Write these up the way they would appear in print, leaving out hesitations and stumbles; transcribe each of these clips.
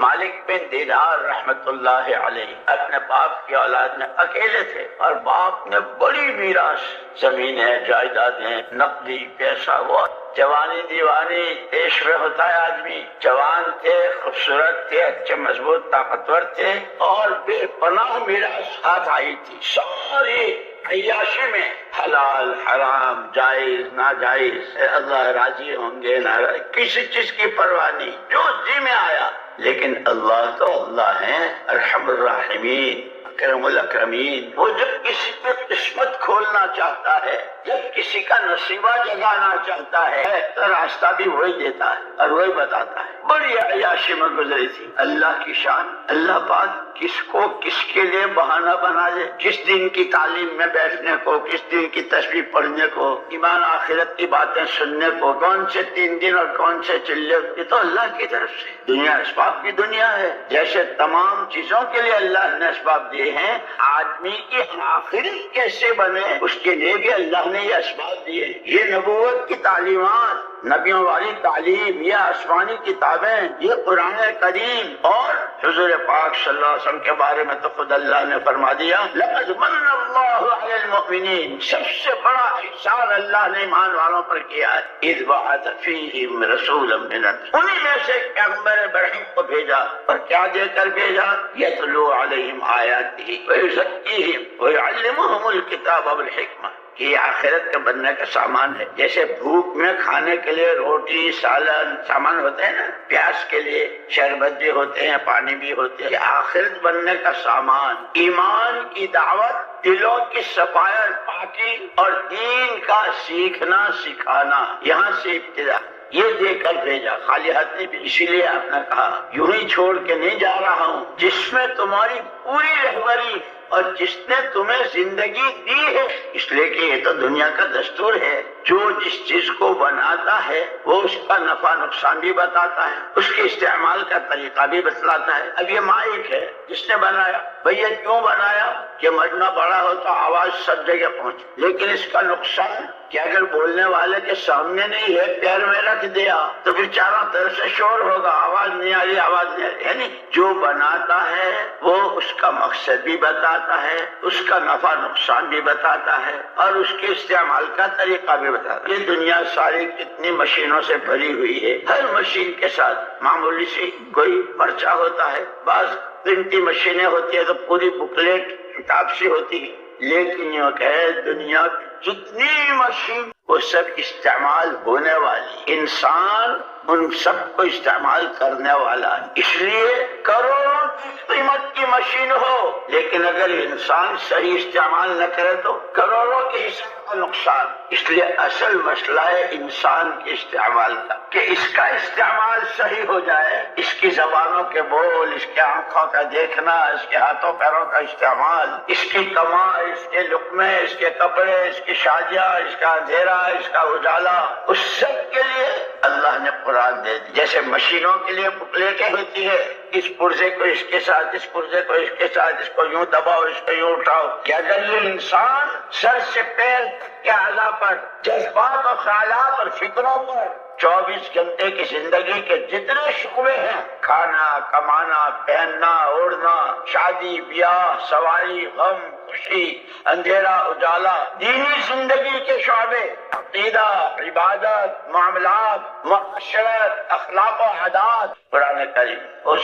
مالک بن دینار رحمت اللہ علیہ اپنے باپ کی اولاد میں اکیلے تھے، اور باپ نے بڑی میراث، زمینیں، جائیدادیں، نقدی پیسہ، وہ جوانی دیوانی پیش میں ہوتا ہے آدمی، جوان تھے، خوبصورت تھے، اچھے مضبوط طاقتور تھے، اور بے پناہ میراث ہاتھ آئی تھی، ساری عیاشی میں حلال حرام جائز ناجائز، اللہ راضی ہوں گے ناراض، کسی چیز کی پرواہ نہیں، جو جی میں آیا۔ لیکن اللہ تو اللہ ہے ارحم الراحمین اکرم الاکرمین، وہ جب کسی پہ قسمت کھولنا چاہتا ہے، جب کسی کا نصیبہ جگانا چاہتا ہے تو راستہ بھی وہی دیتا ہے اور وہی بتاتا ہے۔ بڑی عیاشی میں گزری تھی، اللہ کی شان، اللہ پاک کس کو کس کے لیے بہانہ بنا دے، کس دن کی تعلیم میں بیٹھنے کو، کس دن کی تسبیح پڑھنے کو، ایمان آخرت کی باتیں سننے کو، کون سے 3 دن اور کون سے چلے، یہ تو اللہ کی طرف سے، دنیا اسباب کی دنیا ہے۔ جیسے تمام چیزوں کے لیے اللہ نے اسباب دیے ہیں، آدمی کی آخرت کیسے بنے اس کے لیے بھی اللہ نے یہ اسباب دیے۔ یہ نبوت کی تعلیمات، نبیوں والی تعلیم، یہ آسمانی کتابیں، یہ قرآن کریم، اور حضور پاک صلی اللہ علیہ وسلم کے بارے میں تو خود اللہ نے فرما دیا لقد من اللہ علی المؤمنین، سب سے بڑا احسان اللہ نے ایمان والوں پر کیا ہے، اذ بعث فیہم رسولا من انفسہم، انہی میں سے پیغمبر برحق کو بھیجا، اور کیا دے کر بھیجا، یتلو علیہم آیاتہ ویزکیہم ویعلمہم الکتاب والحکمہ، یہ آخرت کے بننے کا سامان ہے۔ جیسے بھوک میں کھانے کے لیے روٹی سالن سامان ہوتے ہیں نا، پیاس کے لیے شربت بھی ہوتے ہیں، پانی بھی ہوتے ہیں، یہ آخرت بننے کا سامان، ایمان کی دعوت، دلوں کی صفائی پاکی، اور دین کا سیکھنا سکھانا، یہاں سے ابتدا، یہ دے کر بھیجا، خالی ہاتھ نہیں، اسی لیے آپ نے کہا یوں ہی چھوڑ کے نہیں جا رہا ہوں، جس میں تمہاری پوری رہبری اور جس نے تمہیں زندگی دی ہے، اس لیے کہ یہ تو دنیا کا دستور ہے، جو جس چیز کو بناتا ہے وہ اس کا نفع نقصان بھی بتاتا ہے، اس کے استعمال کا طریقہ بھی بتلاتا ہے۔ اب یہ مائک ہے، جس نے بنایا، بھیا کیوں بنایا کہ مجمع بڑا ہو تو آواز سب جگہ پہنچے، لیکن اس کا نقصان کہ اگر بولنے والے کے سامنے نہیں ہے، پیر میں رکھ دیا تو پھر چاروں طرف سے شور ہوگا، آواز نہیں آ رہی، آواز نہیں آ رہی، یعنی جو بناتا ہے وہ اس کا مقصد بھی بتاتا ہے، اس کا نفع نقصان بھی بتاتا ہے، اور اس کے استعمال کا طریقہ بھی بتاتا ہے۔ یہ دنیا ساری کتنی مشینوں سے بھری ہوئی ہے، ہر مشین کے ساتھ معمولی سی کوئی پرچہ ہوتا ہے، بعض پرنٹی مشینیں ہوتی ہے تو پوری بکلیٹ کتاب سی ہوتی ہے، لیکن یہ کہ دنیا کی جتنی مشین وہ سب استعمال ہونے والی، انسان ان سب کو استعمال کرنے والا ہے، اس لیے کروڑوں کی قیمت کی مشین ہو، لیکن اگر انسان صحیح استعمال نہ کرے تو کروڑوں کے حساب کا نقصان۔ اس لیے اصل مسئلہ ہے انسان کے استعمال کا، کہ اس کا استعمال صحیح ہو جائے، اس کی زبانوں کے بول، اس کے آنکھوں کا دیکھنا، اس کے ہاتھوں پیروں کا استعمال، اس کی کمائی، اس کے لقمے، اس کے کپڑے، اس کی شادیاں، اس کا اندھیرا، اس کا اجالا، اس سب کے لیے اللہ نے قرآن دے دی۔ جیسے مشینوں کے لیے بکلیٹیں ہوتی ہے، اس پرزے کو اس کے ساتھ، اس پرزے کو اس کے ساتھ، اس کو یوں دباؤ، اس کو یوں اٹھاؤ، کہ اگر یہ انسان سر سے پیر تک کے اعلیٰ پر، جذبات اور خیالات اور فکروں پر 24 گھنٹے کی زندگی کے جتنے شعبے ہیں، کھانا، کمانا، پہننا، اوڑھنا، شادی، بیاہ، سواری، غم، خوشی، اندھیرا، اجالا، دینی زندگی کے شعبے، عقیدہ، عبادت، معاملات، معاشرت، اخلاق و عادات، قرآن کریم اور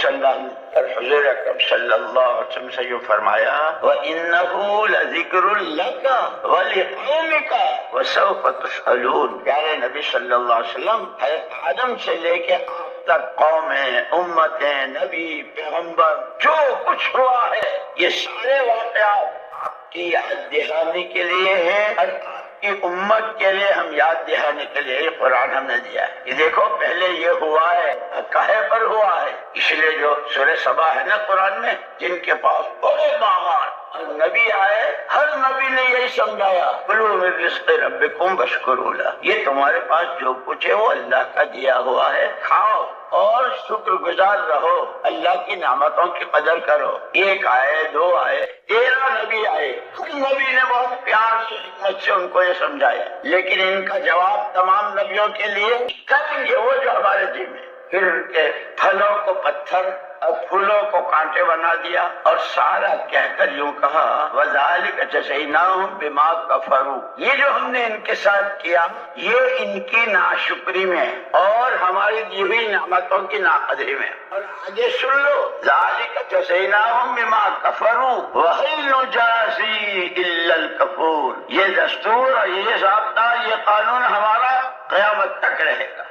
حضور اکرم صلی اللہ علیہ وسلم سے یوں فرمایا وَإِنَّهُ لَذِكْرٌ لَكَ وَلِقَوْمِكَ وَسَوْفَ تُسْأَلُونَ۔ پیارے نبی صلی اللہ علیہ وسلم حضرت آدم سے لے کے آپ تک قومیں، امتیں، نبی، پیغمبر، جو کچھ ہوا ہے یہ سارے واقعات آپ کی یاد دہانی کے لیے ہیں، اور آپ کی امت کے لیے ہم یاد دہانے کے لیے یہ قرآن ہم نے دیا ہے۔ یہ دیکھو پہلے یہ ہوا ہے، کہے پر ہوا ہے، اس لیے جو سورہ سبا ہے نا قرآن میں، جن کے پاس بڑے باغات اور نبی آئے، ہر نبی نے یہی سمجھایا کلوا من رزق ربکم واشکروا لہ، یہ تمہارے پاس جو کچھ ہے وہ اللہ کا دیا ہوا ہے، کھاؤ اور شکر گزار رہو، اللہ کی نعمتوں کی قدر کرو۔ ایک آئے، دو آئے، 13 نبی آئے، ہر نبی نے بہت پیار سے حکمت سے ان کو یہ سمجھایا، لیکن ان کا جواب تمام نبیوں کے لیے کریں گے وہ جو ہمارے دین میں، پھر ان کے پھلوں کو پتھر اور اور پھولوں کو کانٹے بنا دیا، اور سارا کہہ کر یوں کہا وَذَلِكَ جَزَيْنَاهُمْ بِمَا كَفَرُوا، یہ جو ہم نے ان کے ساتھ کیا یہ ان کی ناشکری میں اور ہماری دی ہوئی نعمتوں کی ناقدری میں۔ اور آگے سن لو ذَلِكَ جَزَيْنَاهُمْ بِمَا كَفَرُوا وَهَلْ نُجَازِي إِلَّا الْكَفُورَ، یہ دستور اور یہ ضابطہ یہ قانون ہمارا قیامت تک رہے گا۔